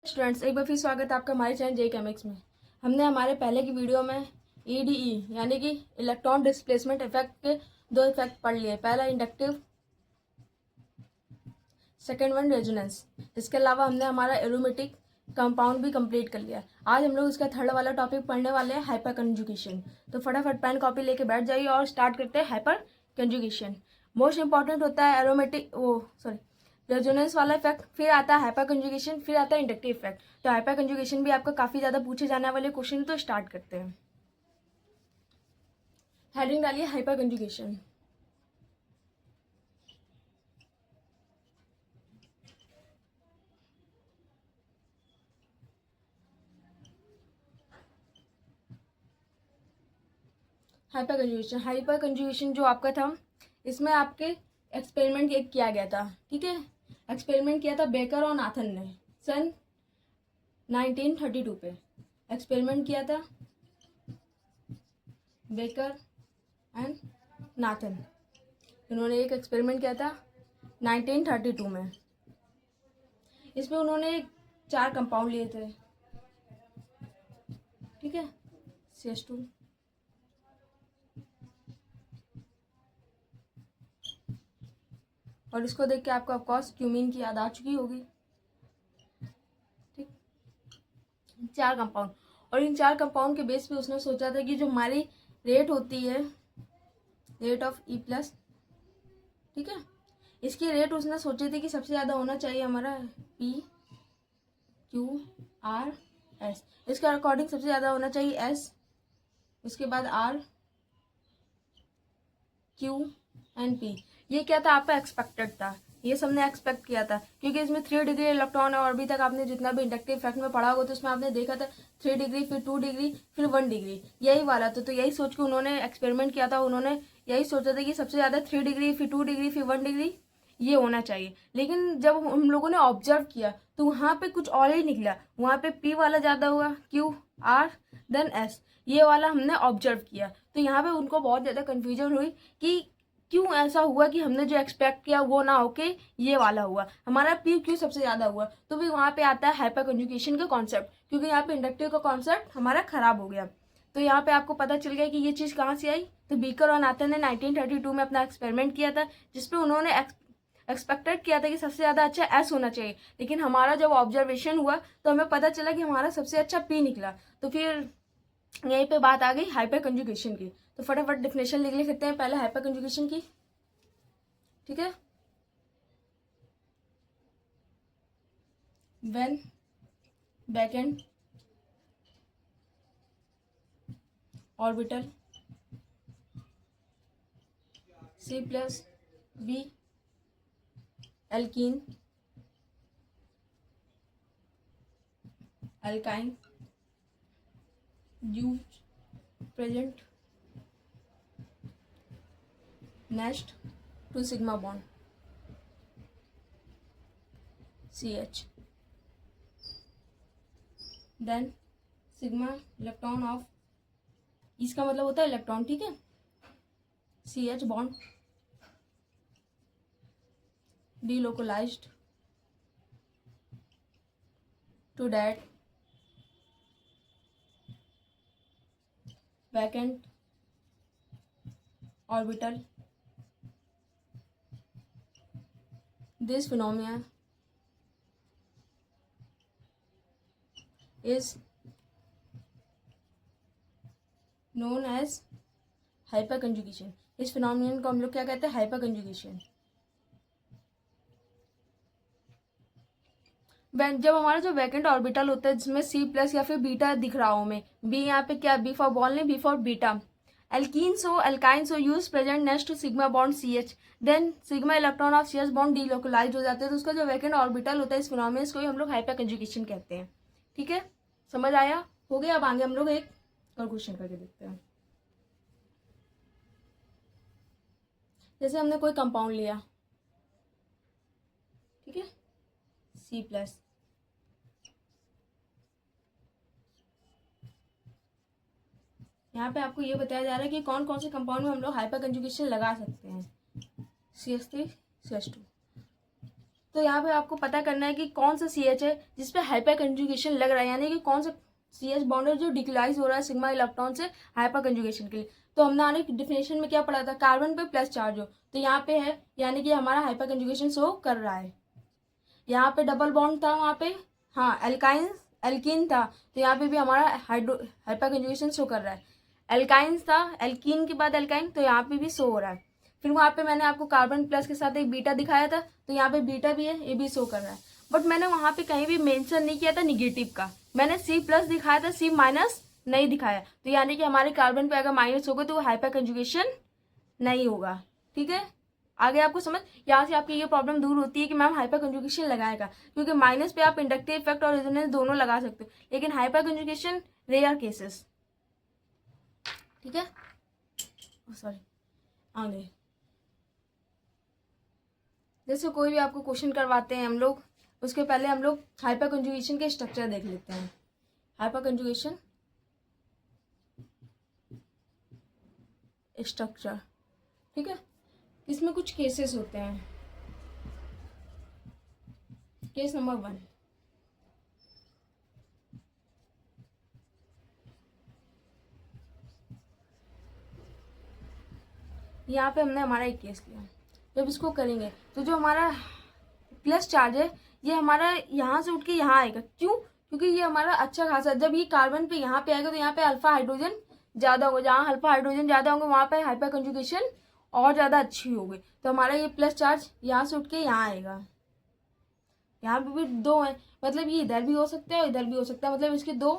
Students, एक बार फिर स्वागत है आपका हमारे चैनल जे केमिक्स में। हमने हमारे पहले की वीडियो में ईडीई यानी कि इलेक्ट्रॉन डिस्प्लेसमेंट इफेक्ट के दो इफेक्ट पढ़ लिए। पहला इंडक्टिव, सेकेंड वन रेजोनेंस। इसके अलावा हमने हमारा एरोमेटिक कंपाउंड भी कंप्लीट कर लिया। आज हम लोग इसका थर्ड वाला टॉपिक पढ़ने वाले हैं, हाइपर कंजुगेशन। तो फटाफट पेन कॉपी लेके बैठ जाइए और स्टार्ट करते हैं हाइपर कंजुगेशन। मोस्ट इंपॉर्टेंट होता है रेजोनेंस वाला इफेक्ट, फिर आता है हाइपर कंजुगेशन, फिर आता है इंडक्टिव इफेक्ट। तो हाइपर कंजुगेशन भी आपका काफी ज्यादा पूछे जाने वाले क्वेश्चन। तो स्टार्ट करते हैं। हेडिंग डालिए हाइपर कंजुगेशन। हाइपर कंजुगेशन जो आपका था, इसमें आपके एक्सपेरिमेंट एक किया गया था। ठीक है, एक्सपेरिमेंट किया था बेकर और नाथन ने सन 1932 पे एक्सपेरिमेंट किया था, बेकर एंड नाथन। उन्होंने एक एक्सपेरिमेंट किया था 1932 में। इसमें उन्होंने 4 कंपाउंड लिए थे। ठीक है, CS2, और इसको देख के आपको ऑफकोर्स क्यूमीन की याद आ चुकी होगी। ठीक, 4 कंपाउंड, और इन 4 कंपाउंड के बेस पे उसने सोचा था कि जो हमारी रेट होती है, रेट ऑफ E+, ठीक है, इसकी रेट उसने सोची थी कि सबसे ज़्यादा होना चाहिए हमारा PQRS। इसके अकॉर्डिंग सबसे ज़्यादा होना चाहिए S, उसके बाद R, Q एंड P। ये क्या था, आपका एक्सपेक्टेड था, ये सबने एक्सपेक्ट किया था, क्योंकि इसमें 3 डिग्री इलेक्ट्रॉन है। और अभी तक आपने जितना भी इंडक्टिव इफेक्ट में पढ़ा होगा तो उसमें आपने देखा था 3 डिग्री, फिर 2 डिग्री, फिर 1 डिग्री, यही वाला था। तो यही सोच के उन्होंने एक्सपेरिमेंट किया था। उन्होंने यही सोचा था कि सबसे ज़्यादा 3 डिग्री, फिर 2 डिग्री, फिर 1 डिग्री ये होना चाहिए। लेकिन जब हम लोगों ने ऑब्जर्व किया तो वहाँ पे कुछ और ही निकला। वहाँ पे P वाला ज़्यादा हुआ, QR देन S, ये वाला हमने ऑब्जर्व किया। तो यहाँ पे उनको बहुत ज़्यादा कन्फ्यूजन हुई कि क्यों ऐसा हुआ कि हमने जो एक्सपेक्ट किया वो ना होके ये वाला हुआ, हमारा P क्यों सबसे ज़्यादा हुआ। तो भी वहाँ पे आता है हाइपर कंजुगेशन का कॉन्सेप्ट, क्योंकि यहाँ पे इंडक्टिव का कॉन्सेप्ट हमारा खराब हो गया। तो यहाँ पे आपको पता चल गया कि ये चीज़ कहाँ से आई। तो बीकर और नाथन ने 1932 में अपना एक्सपेरिमेंट किया था, जिसपे उन्होंने एक्सपेक्टेड किया था कि सबसे ज़्यादा अच्छा S होना चाहिए। लेकिन हमारा जब ऑब्जर्वेशन हुआ तो हमें पता चला कि हमारा सबसे अच्छा P निकला। तो फिर यहीं पे बात आ गई हाइपर कंजुगेशन की। तो फटाफट डेफिनेशन लिख लेते हैं पहले हाइपर कंजुगेशन की। ठीक है, when backend orbital C+B alkene alkyne use present next to sigma bond CH, then sigma electron of, इसका मतलब होता है इलेक्ट्रॉन। ठीक है, CH bond delocalized to that vacant orbital. This phenomenon is known as hyperconjugation. इस phenomenon को हम लोग क्या कहते हैं, हाइपर कंजुगेशन। जब हमारा जो वैकेंट ऑर्बिटल होता है जिसमें C+ या फिर बीटा दिख रहा हो, हमें B, यहाँ पे क्या, B फॉर बॉल नहीं, B फॉर बीटा, एल्कीन्स हो, एल्काइन्स हो, use present next to sigma bond CH, then sigma electron of CS bond delocalize हो जाते हैं। तो उसका जो वैकेंट ऑर्बिटल होता है, इस फिनोमिनन को ही हम लोग हाइपर कंजुगेशन कहते हैं। ठीक है, समझ आया, हो गया। अब आगे हम लोग एक और क्वेश्चन करके देखते हैं। जैसे हमने कोई कंपाउंड लिया, ठीक है, C+, यहाँ पे आपको ये बताया जा रहा है कि कौन कौन से कंपाउंड में हम लोग हाइपर कंजुगेशन लगा सकते हैं। CH3 CH2, तो यहाँ पे आपको पता करना है कि कौन सा CH है जिसपे हाइपर कंजुगेशन लग रहा है, यानी कि कौन सा CH बॉन्ड है जो डिक्लाइज हो रहा है सिग्मा इलेक्ट्रॉन से हाइपर कंजुगेशन के लिए। तो हमने आने डिफिनेशन में क्या पढ़ा था, कार्बन पे प्लस चार्ज हो, तो यहाँ पे है, यानी कि हमारा हाइपर कंजुगेशन शो कर रहा है। यहाँ पे डबल बॉन्ड था, वहाँ पे हाँ एल्कीन था, तो यहाँ पे भी हमारा हाइपर कंजुगेशन शो कर रहा है। एल्काइंस था, एल्कीन के बाद एल्काइन, तो यहाँ पे भी शो हो रहा है। फिर वहाँ पे मैंने आपको कार्बन प्लस के साथ एक बीटा दिखाया था, तो यहाँ पे बीटा भी है, ये भी शो कर रहा है। बट मैंने वहाँ पे कहीं भी मेंशन नहीं किया था निगेटिव का, मैंने C+ दिखाया था, C- नहीं दिखाया। तो यानी कि हमारे कार्बन पे अगर माइनस होगा तो वो हाइपर कंजुगेशन नहीं होगा। ठीक है, आगे आपको समझ, यहाँ से आपकी ये प्रॉब्लम दूर होती है कि मैम हाइपर कंजुगेशन लगाएगा, क्योंकि माइनस पे आप इंडक्टिव इफेक्ट और रेजोनेंस दोनों लगा सकते हो, लेकिन हाइपर कंजुगेशन रेयर केसेस। ठीक है, सॉरी, आगे जैसे कोई भी आपको क्वेश्चन करवाते हैं हम लोग, उसके पहले हम लोग हाइपर कंजुगेशन के स्ट्रक्चर देख लेते हैं। हाइपर कंजुगेशन स्ट्रक्चर, ठीक है, इसमें कुछ केसेस होते हैं। केस नंबर 1, यहाँ पे हमने हमारा एक केस लिया। जब इसको करेंगे तो जो हमारा प्लस चार्ज है ये हमारा यहाँ से उठ के यहाँ आएगा। क्यों? क्योंकि ये हमारा अच्छा खासा, जब ये कार्बन पे यहाँ पे आएगा तो यहाँ पे अल्फा हाइड्रोजन ज्यादा होगा, जहाँ अल्फा हाइड्रोजन ज्यादा होंगे वहां पे हाइपर कंजुगेशन और ज्यादा अच्छी होगी। तो हमारा ये प्लस चार्ज यहाँ से उठ के यहाँ आएगा। यहाँ पे भी 2 है, मतलब ये इधर भी हो सकता है और इधर भी हो सकता है, मतलब इसके 2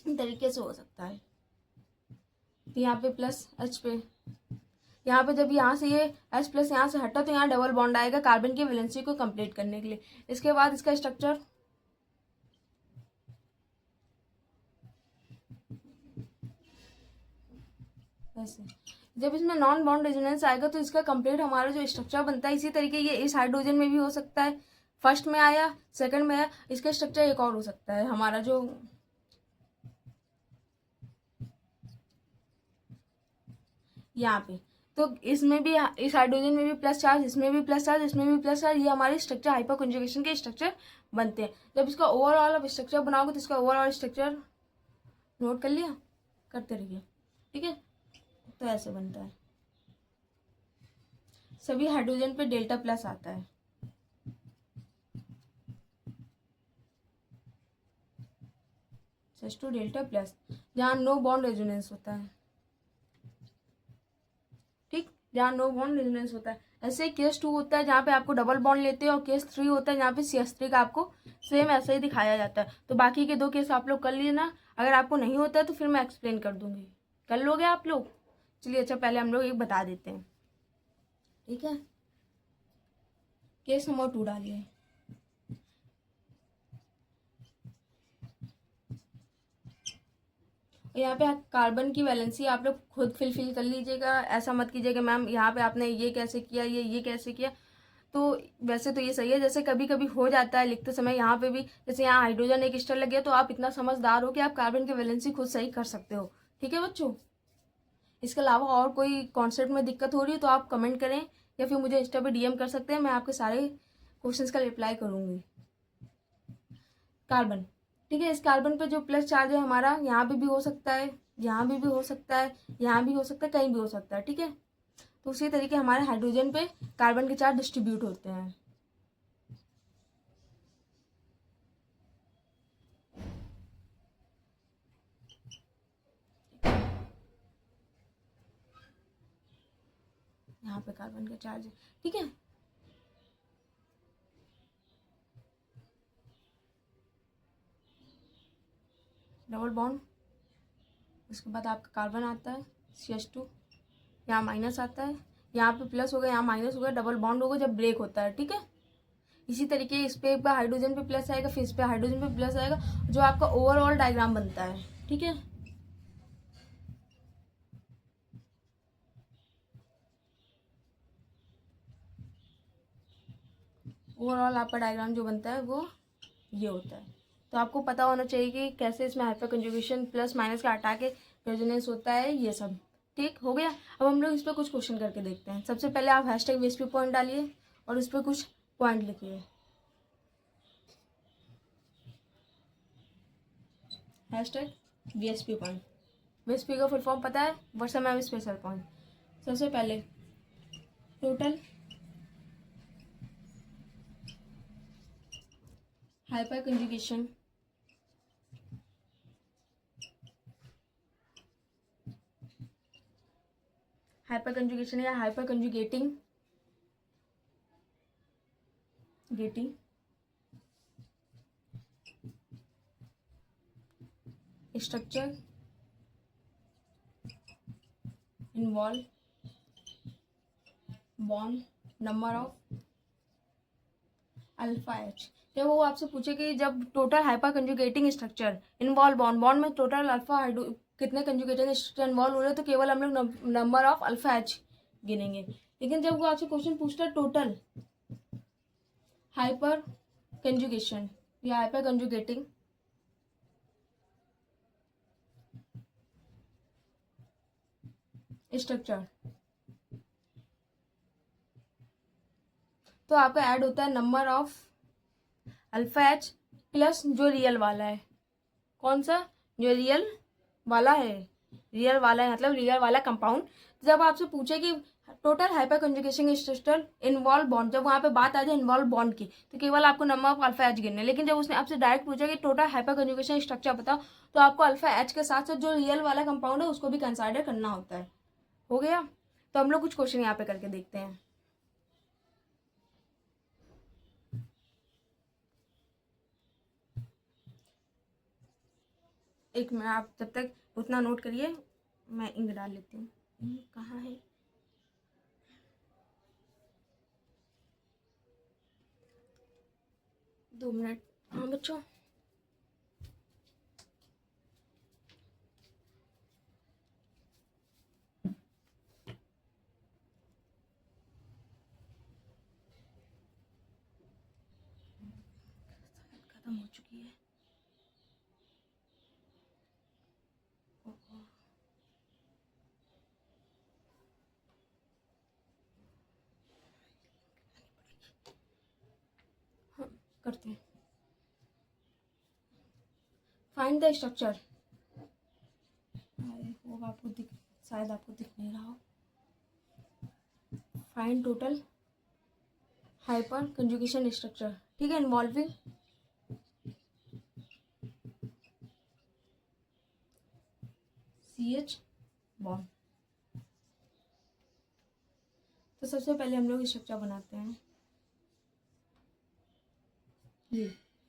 तरीके से हो सकता है। तो यहाँ पे प्लस H पे, यहाँ पे जब यहाँ से ये H+ यहाँ से हटा तो यहाँ डबल बॉन्ड आएगा कार्बन की वैलेंसी को कंप्लीट करने के लिए। इसके बाद इसका स्ट्रक्चर ऐसे, जब इसमें नॉन बॉन्ड रेजोनेंस आएगा तो इसका कंप्लीट हमारा जो स्ट्रक्चर बनता है, इसी तरीके ये इस हाइड्रोजन में भी हो सकता है, फर्स्ट में आया, सेकंड में आया, इसका स्ट्रक्चर एक और हो सकता है हमारा जो यहाँ पे। तो इसमें भी, इस हाइड्रोजन में भी प्लस चार्ज, इसमें भी प्लस चार्ज, इसमें भी प्लस चार्ज, ये हमारे स्ट्रक्चर हाइपर कंजुगेशन के स्ट्रक्चर बनते हैं। जब इसका ओवरऑल अब स्ट्रक्चर बनाओगे तो इसका ओवरऑल स्ट्रक्चर नोट कर लिया, करते रहिए। ठीक है, तो ऐसे बनता है, सभी हाइड्रोजन पे डेल्टा प्लस आता है। टू डेल्टा प्लस, जहाँ नो बॉन्ड रेजोनेंस होता है। ठीक, जहाँ नो बॉन्ड रेजोनेंस होता है। ऐसे केस 2 होता है जहाँ पे आपको डबल बॉन्ड लेते हैं, और केस 3 होता है जहाँ पे CH3 का आपको सेम ऐसे ही दिखाया जाता है। तो बाकी के 2 केस आप लोग कर लेना, अगर आपको नहीं होता है तो फिर मैं एक्सप्लेन कर दूंगी। कर लोगे आप लोग? चलिए, अच्छा पहले हम लोग एक बता देते हैं। ठीक है, केस नंबर 2 डालिए। यहाँ पे कार्बन की वैलेंसी आप लोग खुद फिल कर लीजिएगा, ऐसा मत कीजिएगा मैम यहाँ पे आपने ये कैसे किया, ये कैसे किया। तो वैसे तो ये सही है, जैसे कभी कभी हो जाता है लिखते समय, यहाँ पे भी जैसे यहाँ हाइड्रोजन एक स्टार लग गया तो आप इतना समझदार हो कि आप कार्बन की वैलेंसी खुद सही कर सकते हो। ठीक है बच्चों, इसके अलावा और कोई कॉन्सेप्ट में दिक्कत हो रही है तो आप कमेंट करें, या फिर मुझे इंस्टा पे DM कर सकते हैं, मैं आपके सारे क्वेश्चंस का रिप्लाई करूंगी। कार्बन, ठीक है, इस कार्बन पे जो प्लस चार्ज है हमारा, यहाँ पे भी हो सकता है, यहाँ भी हो सकता है, यहाँ भी हो सकता है, कहीं भी हो सकता है। ठीक है, तो उसी तरीके हमारे हाइड्रोजन पे कार्बन के चार्ज डिस्ट्रीब्यूट होते हैं। यहाँ पे कार्बन का चार्ज है। ठीक है, डबल बॉन्ड, उसके बाद आपका कार्बन आता है CH2, यहाँ माइनस आता है, यहाँ पे प्लस होगा, यहाँ माइनस होगा, डबल बॉन्ड होगा जब ब्रेक होता है। ठीक है, इसी तरीके इस पे एक बार हाइड्रोजन पे प्लस आएगा, फिर इस पे हाइड्रोजन पे प्लस आएगा, जो आपका ओवरऑल डायग्राम बनता है। ठीक है, ओवरऑल आपका डायग्राम जो बनता है वो ये होता है। तो आपको पता होना चाहिए कि कैसे इसमें हाइपर कंजुगेशन प्लस माइनस का हटा के रेजोनेंस होता है, ये सब। ठीक हो गया। अब हम लोग इस पर कुछ क्वेश्चन करके देखते हैं। सबसे पहले आप #VSP पॉइंट डालिए और उस पर कुछ पॉइंट लिखिए, हैशटैग VSP पॉइंट। VSP का फुल फॉर्म पता है? Varsha ma'am special point. सबसे पहले total hyper conjugation, hyper conjugation या hyper conjugating structure involve bond number of alpha H. जब वो आपसे पूछे कि जब total hyper conjugating structure involve bond, bond में टोटल अल्फा कितने कंजुगेटिंग स्ट्रक्चर इन्वॉल्व हो रहे हैं, तो केवल हम लोग नंबर ऑफ अल्फा एच गिनेंगे। लेकिन जब वो आपसे क्वेश्चन पूछता है टोटल हाइपर कंजुगेशन या हाइपर कंजुगेटिंग स्ट्रक्चर, तो आपका ऐड होता है number of alpha H plus जो रियल वाला है। कौन सा? जो रियल वाला है, रियल वाला है मतलब रियल वाला कंपाउंड। जब आपसे पूछे कि total hyper conjugation structure involve bond, जब वहाँ पे बात आ जाए इन्वॉल्व बॉन्ड की, तो केवल आपको नंबर ऑफ अल्फा एच गिनना है। लेकिन जब उसने आपसे डायरेक्ट पूछा कि टोटल हाइपर कंजुगेशन स्ट्रक्चर बताओ, तो आपको अल्फा एच के साथ साथ जो रियल वाला कंपाउंड है उसको भी कंसिडर करना होता है। हो गया? तो हम लोग कुछ क्वेश्चन यहाँ पे करके देखते हैं। एक मिनट, आप जब तक उतना नोट करिए, मैं इंक डाल लेती हूँ। इंक कहाँ है? दो मिनट। हाँ बच्चों, खत्म हो चुकी है। हाँ, करते हैं। Find the structure. वो आपको दिख, शायद आपको दिख नहीं रहा हो। Find total hyper conjugation structure, ठीक है, इन्वॉल्विंग CH बॉन्ड। तो सबसे पहले हम लोग स्ट्रक्चर बनाते हैं। ये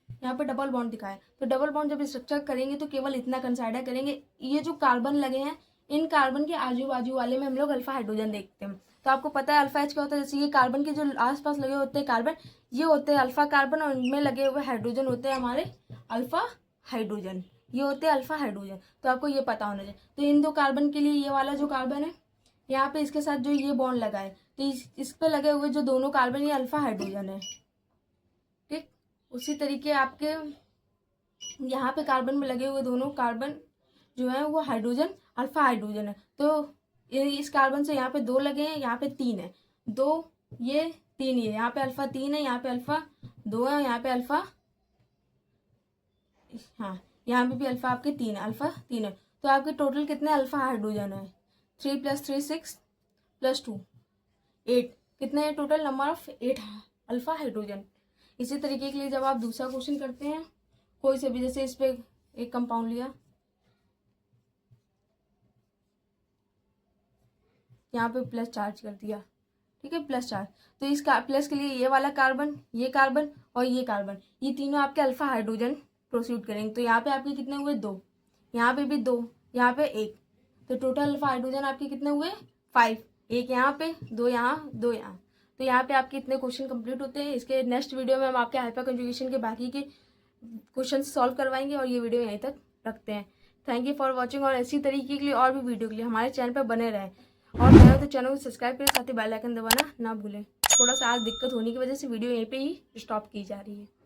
यहाँ पे डबल बॉन्ड दिखाया, तो डबल बॉन्ड जब स्ट्रक्चर करेंगे तो केवल इतना कंसाइडर करेंगे। ये जो कार्बन लगे हैं, इन कार्बन के आजू बाजू वाले में हम लोग अल्फा हाइड्रोजन देखते हैं। तो आपको पता है अल्फा एच क्या होता है? जैसे ये कार्बन के जो आसपास लगे होते हैं कार्बन, ये होते हैं अल्फा कार्बन, और इनमें लगे हुए हाइड्रोजन होते हैं हमारे अल्फा हाइड्रोजन। ये होते हैं अल्फा हाइड्रोजन, तो आपको ये पता होना चाहिए। तो इन दो कार्बन के लिए ये वाला जो कार्बन है, यहाँ पे इसके साथ जो ये बॉन्ड लगा है, तो इस पे लगे हुए जो दोनों कार्बन, ये अल्फा हाइड्रोजन है। ठीक, उसी तरीके आपके यहाँ पे कार्बन में लगे हुए दोनों कार्बन जो है वो हाइड्रोजन अल्फा हाइड्रोजन है। तो इस कार्बन से यहाँ पे 2 लगे हैं, यहाँ पे 3 है, 2 ये 3 ये, यहाँ पे अल्फा 3 है, यहाँ पे अल्फा 2 है, यहाँ पे अल्फा, हाँ यहाँ पे भी अल्फा आपके 3 है, अल्फा 3 है। तो आपके टोटल कितने अल्फा हाइड्रोजन है? 3 + 3 6 + 2 8। कितने हैं total? Number of 8 alpha hydrogen. इसी तरीके के लिए जब आप दूसरा क्वेश्चन करते हैं कोई से भी, जैसे इस पे एक कंपाउंड लिया, यहाँ पे प्लस चार्ज कर दिया, ठीक है, प्लस चार्ज। तो इस प्लस के लिए ये वाला कार्बन, ये कार्बन और ये कार्बन, ये तीनों आपके अल्फा हाइड्रोजन प्रोसीड करेंगे। तो यहाँ पे आपके कितने हुए? 2, यहाँ पे भी 2, यहाँ पे 1। तो टोटल अल्फा हाइड्रोजन आपके कितने हुए? 5। 1 यहाँ पे, 2 यहाँ, 2 यहाँ। तो यहाँ पे आपके इतने क्वेश्चन कंप्लीट होते हैं। इसके नेक्स्ट वीडियो में हम आपके हाइपर कंजुगेशन के बाकी के क्वेश्चन सॉल्व करवाएंगे, और ये वीडियो यहीं तक रखते हैं। थैंक यू फॉर वॉचिंग, और इसी तरीके के लिए और भी वीडियो के लिए हमारे चैनल पर बने रहें। और नया हो तो चैनल को सब्सक्राइब करें, साथ ही बेल आइकन दबाना ना भूलें। थोड़ा सा आज दिक्कत होने की वजह से वीडियो यहीं पे ही स्टॉप की जा रही है।